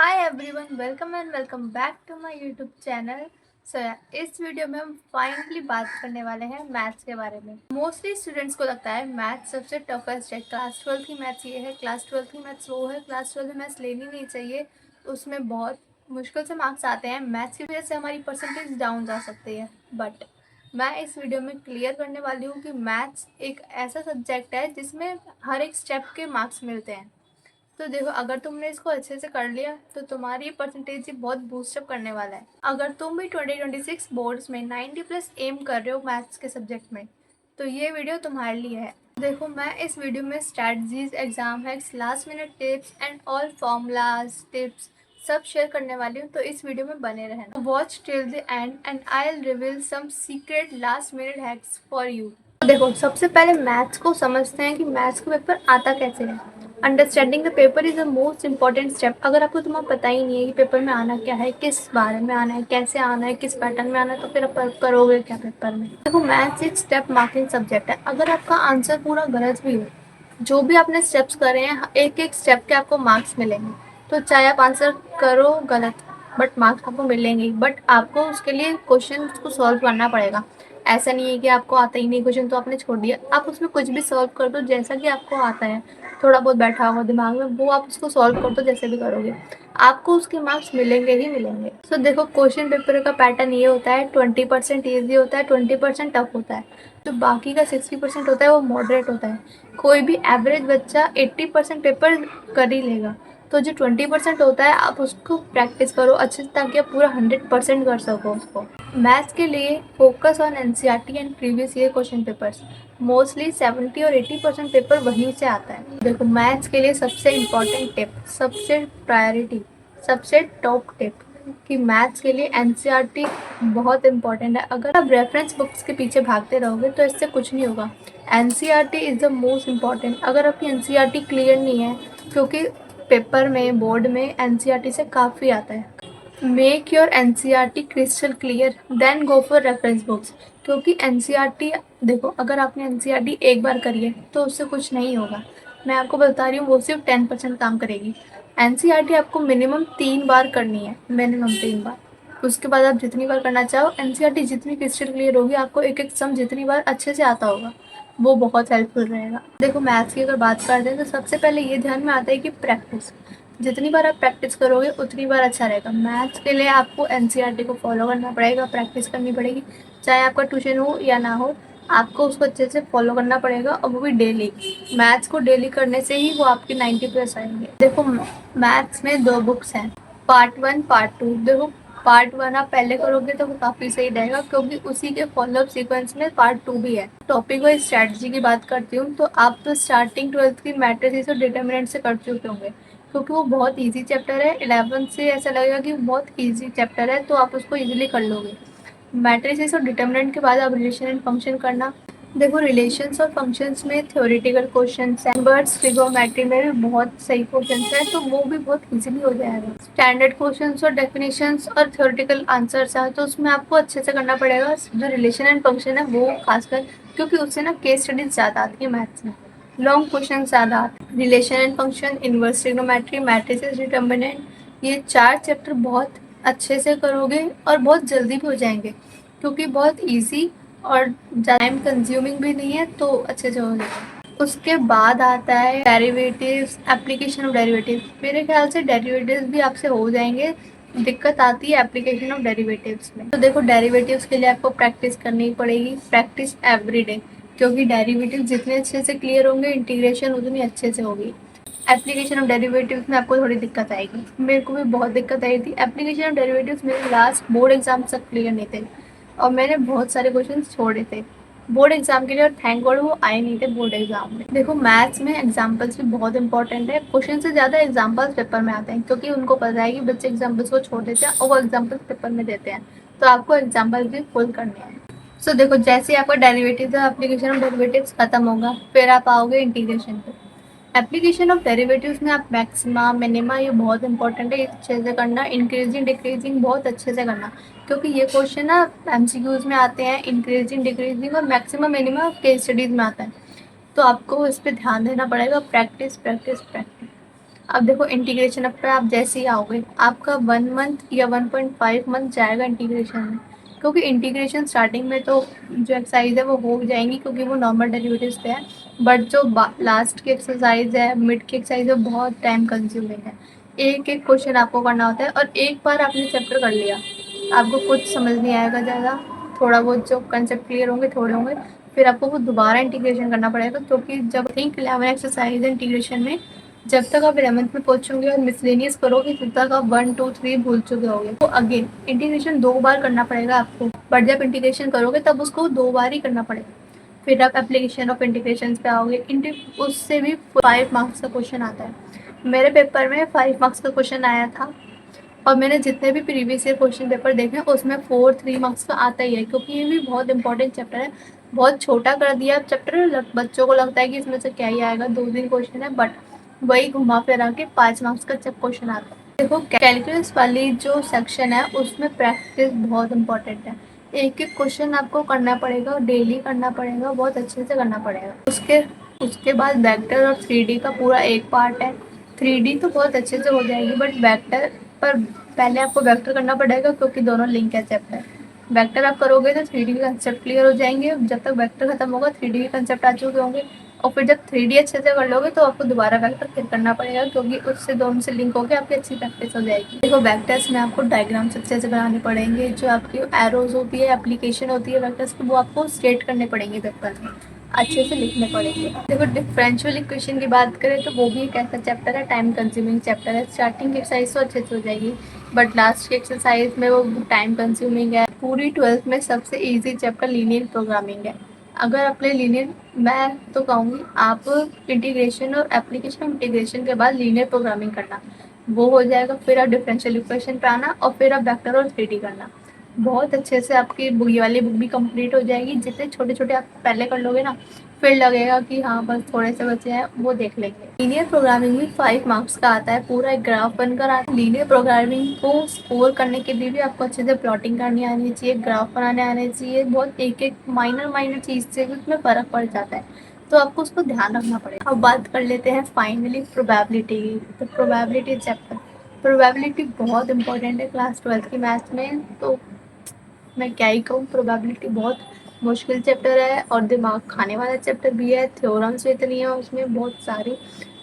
Hi everyone, welcome and welcome back to my YouTube channel. इस video में हम finally बात करने वाले हैं मैथ्स के बारे में। मोस्टली स्टूडेंट्स को लगता है मैथ्स सबसे टफेस्ट है। क्लास 12 की मैथ्स ये है, क्लास 12 की मैथ्स वो है, क्लास 12 में मैथ्स लेनी नहीं चाहिए, उसमें बहुत मुश्किल से मार्क्स आते हैं, मैथ्स की वजह से हमारी परसेंटेज डाउन जा सकती है। बट मैं इस वीडियो में क्लियर करने वाली हूँ कि मैथ्स एक ऐसा सब्जेक्ट है जिसमें हर एक स्टेप के मार्क्स मिलते हैं। तो देखो, अगर तुमने इसको अच्छे से कर लिया तो तुम्हारी परसेंटेज ही बहुत बूस्टअप करने वाला है। अगर तुम भी 2026 बोर्ड्स में 90 प्लस एम कर रहे हो मैथ्स के सब्जेक्ट में, तो ये वीडियो तुम्हारे लिए है। देखो, मैं इस वीडियो में strategies, exam hacks, last minute tips and all formulas tips सब शेयर करने वाली हूँ, तो इस वीडियो में बने रहना। Watch till the end and I will reveal some secret last minute hacks for you. देखो, सबसे पहले मैथ्स को समझते हैं कि मैथ्स का पेपर आता कैसे है। Understanding the paper is the most important step. अगर आपको तुम्हें पता ही नहीं है कि पेपर में आना क्या है, किस बारे में आना है, कैसे आना है, किस पैटर्न में आना है, तो फिर आप करोगे क्या पेपर में। देखो, मैथ्स एक स्टेप मार्किंग सब्जेक्ट है। अगर आपका आंसर पूरा गलत भी हो, जो भी आपने स्टेप्स करे हैं, एक एक स्टेप के आपको मार्क्स मिलेंगे। तो चाहे आप आंसर करो गलत, बट मार्क्स आपको मिलेंगे ही। बट आपको उसके लिए क्वेश्चन को सॉल्व करना पड़ेगा। ऐसा नहीं है कि आपको आता ही नहीं क्वेश्चन तो आपने छोड़ दिया। आप उसमें कुछ भी सॉल्व कर दो जैसा कि आपको आता है, थोड़ा बहुत बैठा होगा दिमाग में, वो आप उसको सॉल्व कर दो जैसे भी करोगे, आपको उसके मार्क्स मिलेंगे ही मिलेंगे। तो देखो, क्वेश्चन पेपर का पैटर्न ये होता है, 20% ईजी होता है, 20% टफ होता है। जो बाकी का 60% होता है वो मॉडरेट होता है। कोई भी एवरेज बच्चा 80% पेपर कर ही लेगा। तो जो 20% होता है, आप उसको प्रैक्टिस करो अच्छे से, ताकि आप पूरा 100% कर सको उसको। मैथ्स के लिए focus on NCERT and previous year question papers. Mostly 70 और 80% पेपर वहीं से आता है। देखो, मैथ्स के लिए सबसे इम्पॉर्टेंट टिप, सबसे प्रायोरिटी, सबसे टॉप टिप कि मैथ्स के लिए एनसीईआरटी बहुत इंपॉर्टेंट है। अगर आप रेफरेंस बुक्स के पीछे भागते रहोगे तो इससे कुछ नहीं होगा। NCERT is the most important. अगर आपकी एनसीईआरटी क्लियर नहीं है, क्योंकि पेपर में, बोर्ड में एनसीईआरटी से काफ़ी आता है। Make your NCERT crystal clear, then go for reference books. क्योंकि एनसीईआरटी, देखो, अगर आपने एनसीईआरटी एक बार करी है तो उससे कुछ नहीं होगा। मैं आपको बता रही हूँ, वो सिर्फ 10% काम करेगी। एनसीईआरटी आपको मिनिमम 3 बार करनी है, मिनिमम 3 बार। उसके बाद आप जितनी बार करना चाहो, एनसीईआरटी जितनी क्रिस्टल क्लियर होगी, आपको एक एक सम जितनी बार अच्छे से आता होगा, वो बहुत हेल्पफुल रहेगा। देखो, मैथ्स की अगर बात करते हैं तो सबसे पहले ये ध्यान में आता है कि प्रैक्टिस, जितनी बार आप प्रैक्टिस करोगे उतनी बार अच्छा रहेगा। मैथ्स के लिए आपको एनसीईआरटी को फॉलो करना पड़ेगा, प्रैक्टिस करनी पड़ेगी। चाहे आपका ट्यूशन हो या ना हो, आपको उसको अच्छे से फॉलो करना पड़ेगा, और वो भी डेली। मैथ्स को डेली करने से ही वो आपके 90 प्लस आएंगे। देखो, मैथ्स में 2 बुक्स हैं, पार्ट 1 पार्ट 2। देखो, पार्ट 1 आप पहले करोगे तो वो काफ़ी सही रहेगा, क्योंकि उसी के फॉलोअप सीक्वेंस में पार्ट 2 भी है। टॉपिक वाइज स्ट्रैटेजी की बात करती हूँ, तो आप तो स्टार्टिंग 12th की मैट्रिसेस और डिटर्मिनेंट से कर चुके होंगे, क्योंकि वो बहुत इजी चैप्टर है। 11th से ऐसा लगेगा कि बहुत इजी चैप्टर है, तो आप उसको इजीली कर लोगे। मैट्रिसेस और डिटर्मिनेंट के बाद आप रिलेशन एंड फंक्शन करना। देखो, रिलेशंस और फंक्शंस में थ्योरेटिकल क्वेश्चंस हैं, नंबर्स, ट्रिगोनोमेट्री में भी बहुत सही क्वेश्चंस हैं, तो वो भी बहुत इजीली हो जाएगा। स्टैंडर्ड क्वेश्चंस और डेफिनेशंस और थ्योरेटिकल आंसर्स हैं, तो उसमें आपको अच्छे से करना पड़ेगा। जो रिलेशन एंड फंक्शन है वो खासकर, क्योंकि उससे ना केस स्टडीज ज़्यादा आती है मैथ्स में, लॉन्ग क्वेश्चन ज़्यादा आते हैं। Relation and function, inverse trigonometry, matrices, determinant, ये 4 चैप्टर बहुत अच्छे से करोगे और बहुत जल्दी भी हो जाएंगे, क्योंकि बहुत इजी और टाइम कंज्यूमिंग भी नहीं है, तो अच्छे से हो जाएगा। उसके बाद आता है डेरिवेटिव्स, एप्लीकेशन ऑफ डेरिवेटिव्स। मेरे ख्याल से डेरिवेटिव्स भी आपसे हो जाएंगे, दिक्कत आती है एप्लीकेशन ऑफ डेरिवेटिव्स में। तो देखो, डेरिवेटिव्स के लिए आपको प्रैक्टिस करनी पड़ेगी, प्रैक्टिस एवरी डे, क्योंकि डेरिवेटिव जितने अच्छे से क्लियर होंगे, इंटीग्रेशन उतनी अच्छे से होगी। एप्लीकेशन ऑफ डेरिवेटिव्स में आपको थोड़ी दिक्कत आएगी, मेरे को भी बहुत दिक्कत आई थी। एप्लीकेशन ऑफ डेरिवेटिव्स मेरे लास्ट बोर्ड एग्जाम तक क्लियर नहीं थे, और मैंने बहुत सारे क्वेश्चन छोड़े थे बोर्ड एग्जाम के लिए, और थैंक गॉड वो आए नहीं थे बोर्ड एग्जाम में। देखो, मैथ्स में एग्जाम्पल्स भी बहुत इंपॉर्टेंट है। क्वेश्चन से ज़्यादा एग्जाम्पल्स पेपर में आते हैं, क्योंकि उनको पता है कि बच्चे एग्जाम्पल्स को छोड़ देते हैं और वो एग्जाम्पल्स पेपर में देते हैं, तो आपको एग्जाम्पल भी फुल करने हैं। सो देखो, जैसे आपका डेरिवेटिव है, एप्लीकेशन ऑफ डेरिवेटिव्स खत्म होगा, फिर आप आओगे इंटीग्रेशन पे। एप्लीकेशन ऑफ डेरिवेटिव्स में आप मैक्सिमा, मिनिमा, ये बहुत इंपॉर्टेंट है, अच्छे से करना। इंक्रीजिंग डिक्रीजिंग बहुत अच्छे से करना, क्योंकि ये क्वेश्चन ना एमसीक्यूज में आते हैं। इंक्रीजिंग डिक्रीजिंग और मैक्सिमा मिनिमा केस स्टडीज में आता है, तो आपको इस पर ध्यान देना पड़ेगा। Practice practice practice. अब देखो इंटीग्रेशन अब पे आप जैसे ही आओगे आपका 1 मंथ या 1.5 मंथ जाएगा इंटीग्रेशन में, क्योंकि इंटीग्रेशन स्टार्टिंग में तो जो एक्सरसाइज है वो हो जाएंगी क्योंकि वो नॉर्मल डेरिवेटिव्स पे है, बट जो लास्ट की एक्सरसाइज है, मिड की एक्सरसाइज है, बहुत टाइम कंज्यूमिंग है। एक एक क्वेश्चन आपको करना होता है और एक बार आपने चैप्टर कर लिया आपको कुछ समझ नहीं आएगा ज़्यादा, थोड़ा बहुत जो कंसेप्ट क्लियर होंगे थोड़े होंगे, फिर आपको वो दोबारा इंटीग्रेशन करना पड़ेगा, क्योंकि जब थिंक 11 एक्सरसाइज इंटीग्रेशन में जब तक आप 11th में पहुंचोगे और मिसलेनियस करोगे तब तक आप 1 2 3 भूल चुके होगे। तो अगेन इंटीग्रेशन 2 बार करना पड़ेगा आपको, बट जब इंटीग्रेशन करोगे तब उसको 2 बार ही करना पड़ेगा। फिर आप एप्लीकेशन ऑफ इंटीग्रेशन पे आओगे, उससे भी 5 मार्क्स का क्वेश्चन आता है। मेरे पेपर में 5 मार्क्स का क्वेश्चन आया था और मैंने जितने भी प्रीवियस ईयर क्वेश्चन पेपर देखे उसमें 4 3 मार्क्स का आता ही है, क्योंकि ये भी बहुत इंपॉर्टेंट चैप्टर है। बहुत छोटा कर दिया चैप्टर, बच्चों को लगता है कि इसमें से क्या ही आएगा, 2 दिन क्वेश्चन है, बट वही घुमा फिरा के 5 मार्क्स का क्वेश्चन आता है। देखो कैलकुलस वाली जो सेक्शन है उसमें प्रैक्टिस बहुत इंपॉर्टेंट है। एक एक क्वेश्चन आपको करना पड़ेगा, डेली करना पड़ेगा, बहुत अच्छे से करना पड़ेगा। उसके उसके बाद वेक्टर और 3D का पूरा एक पार्ट है। 3D तो बहुत अच्छे से हो जाएगी, बट वेक्टर पर पहले आपको वेक्टर करना पड़ेगा क्योंकि दोनों लिंक है चैप्टर। वेक्टर आप करोगे तो 3D के कंसेप्ट क्लियर हो जाएंगे, जब तक वेक्टर खत्म होगा 3D के कंसेप्ट आ चुके होंगे, और फिर जब 3D अच्छे से कर लोगे तो आपको दोबारा वेक्टर फिर करना पड़ेगा, क्योंकि उससे दोनों से लिंक होकर आपकी अच्छी प्रैक्टिस हो जाएगी। देखो वेक्टर्स में आपको डायग्राम्स अच्छे से बनाने पड़ेंगे, जो आपकी एरोज होती है, एप्लीकेशन होती है वेक्टर्स की, वो आपको स्ट्रेट करने पड़ेंगे पेपर में, अच्छे से लिखने पड़ेंगे। देखो डिफरेंशियल इक्वेशन की बात करें तो वो भी एक ऐसा चैप्टर है, टाइम कंज्यूमिंग चैप्टर है। स्टार्टिंग की एक्सरसाइज तो अच्छे से हो जाएगी, बट लास्ट की एक्सरसाइज में वो टाइम कंज्यूमिंग है। पूरी 12th में सबसे ईजी चैप्टर लीनियर प्रोग्रामिंग है। अगर अपने लीनियर, मैं तो कहूँगी आप इंटीग्रेशन और एप्लीकेशन इंटीग्रेशन के बाद लीनियर प्रोग्रामिंग करना, वो हो जाएगा। फिर आप डिफरेंशियल इक्वेशन पे आना और फिर आप वेक्टर और 3D करना। बहुत अच्छे से आपकी बुक, ये वाली बुक भी कंप्लीट हो जाएगी। जितने छोटे छोटे आप पहले कर लोगे ना, फिर लगेगा कि हाँ बस थोड़े से बचे हैं, वो देख लेंगे। लीनियर प्रोग्रामिंग में 5 मार्क्स का आता है, पूरा एक ग्राफ बनकर आता है। लीनियर प्रोग्रामिंग को स्कोर करने के लिए भी आपको अच्छे से प्लॉटिंग करनी आनी चाहिए, ग्राफ बनाने आने चाहिए। बहुत एक एक माइनर माइनर चीज़ से भी उसमें फ़र्क पड़ जाता है, तो आपको उसको ध्यान रखना पड़ेगा। अब बात कर लेते हैं फाइनली प्रोबेबिलिटी की। तो प्रोबेबिलिटी चैप्टर, प्रोबेबिलिटी बहुत इंपॉर्टेंट है क्लास 12th की मैथ्स में, तो मैं क्या ही कहूँ, प्रोबेबिलिटी बहुत मुश्किल चैप्टर है और दिमाग खाने वाला चैप्टर भी है। थ्योरम्स इतनी है उसमें, बहुत सारी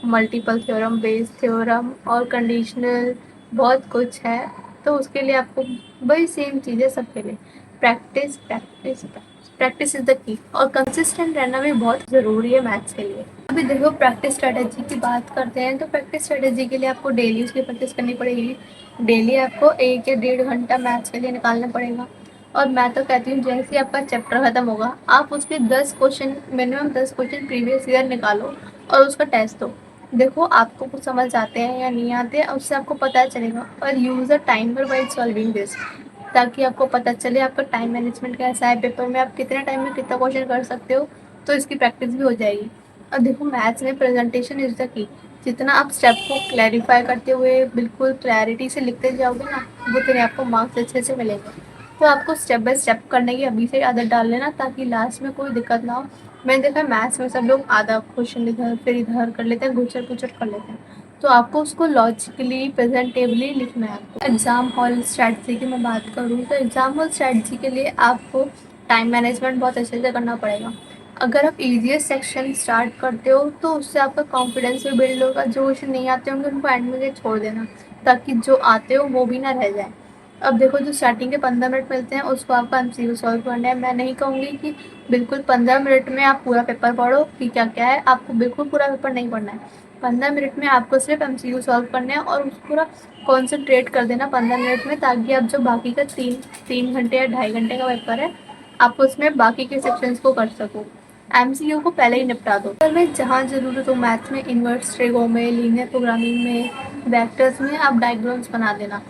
मल्टीपल थ्योरम, बेस थ्योरम और कंडीशनल, बहुत कुछ है। तो उसके लिए आपको वही सेम चीज़ें सबके लिए, practice practice practice is the key, और कंसिस्टेंट रहना भी बहुत ज़रूरी है मैथ्स के लिए। अभी देखो प्रैक्टिस स्ट्रेटेजी की बात करते हैं, तो प्रैक्टिस स्ट्रेटेजी के लिए आपको डेली उसकी प्रैक्टिस करनी पड़ेगी। डेली आपको 1 या 1.5 घंटा मैथ्स के लिए निकालना पड़ेगा। और मैं तो कहती हूँ जैसे ही आपका चैप्टर ख़त्म होगा आप उसके 10 question, minimum 10 question previous year निकालो और उसका टेस्ट दो। देखो आपको कुछ समझ आते हैं या नहीं आते हैं, उससे आपको पता चलेगा। और use a timer by solving this, ताकि आपको पता चले आपका टाइम मैनेजमेंट कैसा है, पेपर में आप कितने टाइम में कितना क्वेश्चन कर सकते हो, तो इसकी प्रैक्टिस भी हो जाएगी। और देखो मैथ्स में प्रेजेंटेशन इज द की, जितना आप स्टेप को क्लैरिफाई करते हुए बिल्कुल क्लैरिटी से लिखते जाओगे ना, उतने आपको मार्क्स अच्छे से मिलेंगे। तो आपको स्टेप बाय स्टेप करने की अभी से आदत डाल लेना, ताकि लास्ट में कोई दिक्कत ना हो। मैंने देखा मैथ्स में सब लोग आधा क्वेश्चन इधर फिर इधर कर लेते हैं, घुचर पुचर कर लेते हैं, तो आपको उसको लॉजिकली प्रेजेंटेबली लिखना है। आपको एग्ज़ाम हॉल स्ट्रैटेजी की मैं बात करूँ तो एग्ज़ाम हॉल स्ट्रैटेजी के लिए आपको टाइम मैनेजमेंट बहुत अच्छे से करना पड़ेगा। अगर आप ईजीएस्ट सेक्शन स्टार्ट करते हो तो उससे आपका कॉन्फिडेंस भी बिल्ड होगा। जो क्वेश्चन नहीं आते होंगे उनको एंड में छोड़ देना, ताकि जो आते हो वो भी ना रह जाए। अब देखो जो स्टार्टिंग के 15 मिनट मिलते हैं उसको आपको एमसीक्यू सॉल्व करना है। मैं नहीं कहूँगी कि बिल्कुल 15 मिनट में आप पूरा पेपर पढ़ो कि क्या क्या है, आपको बिल्कुल पूरा पेपर नहीं पढ़ना है। 15 मिनट में आपको सिर्फ एमसीक्यू सॉल्व करने हैं और उसको पूरा कॉन्सेंट्रेट कर देना 15 मिनट में, ताकि आप जो बाकी का 3 3 घंटे या 2.5 घंटे का पेपर है आप उसमें बाकी के सेक्शंस को कर सको। एमसीक्यू को पहले ही निपटा दो। अगर में जहाँ ज़रूरत हो मैथ्स में, इन्वर्स ट्रिगो में, लीनियर प्रोग्रामिंग में, वेक्टर्स में, आप डायग्राम्स बना देना।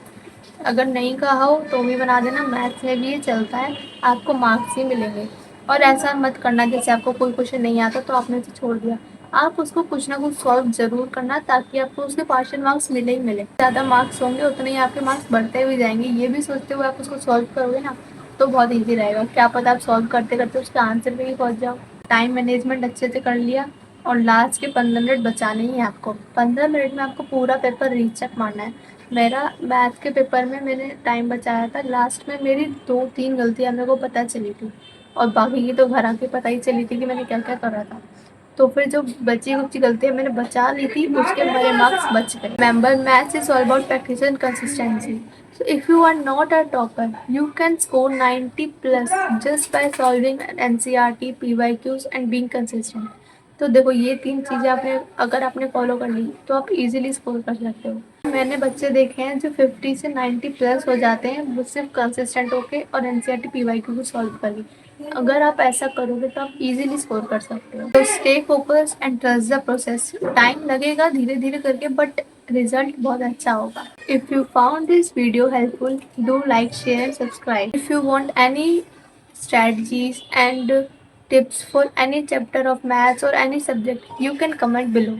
अगर नहीं कहा हो तो भी बना देना, मैथ्स में भी ये चलता है, आपको मार्क्स ही मिलेंगे। और ऐसा मत करना जैसे आपको कोई क्वेश्चन नहीं आता तो आपने उसे छोड़ दिया, आप उसको कुछ ना कुछ सॉल्व ज़रूर करना, ताकि आपको उसके पार्शियल मार्क्स मिले ही मिले। ज़्यादा मार्क्स होंगे उतने ही आपके मार्क्स बढ़ते हुए जाएंगे, ये भी सोचते हुए आप उसको सॉल्व करोगे ना तो बहुत ईजी रहेगा। क्या पता आप सॉल्व करते करते उसका आंसर पे ही पहुँच जाओ। टाइम मैनेजमेंट अच्छे से कर लिया और लास्ट के 15 मिनट बचाने ही हैं आपको। 15 मिनट में आपको पूरा पेपर रीचेक मारना है। मेरा मैथ के पेपर में मैंने टाइम बचाया था, लास्ट में मेरी 2-3 गलतियाँ मेरे को पता चली थी और बाकी की तो घर आके पता ही चली थी कि मैंने क्या-क्या करा था। तो फिर जो बची-खुची गलतियाँ मैंने बचा ली थी, उसके मेरे मार्क्स बच गए। Remember, maths is all about practice and consistency. So if you are not a topper, you can score 90 plus just by solving NCERT, PYQs and being consistent. तो देखो ये 3 चीज़ें आपने अगर आपने फॉलो कर ली तो आप इजीली स्कोर कर सकते हो। मैंने बच्चे देखे हैं जो 50 से 90 प्लस हो जाते हैं वो सिर्फ कंसिस्टेंट होके और NCERT, PYQ को सॉल्व कर ली। अगर आप ऐसा करोगे तो आप इजीली स्कोर कर सकते हो। तो stay focus and trust the process. Time लगेगा धीरे धीरे करके, बट रिजल्ट बहुत अच्छा होगा। If you found this video helpful, do like, share and subscribe. If you want any strategies and tips for any chapter of maths or any subject, you can comment below.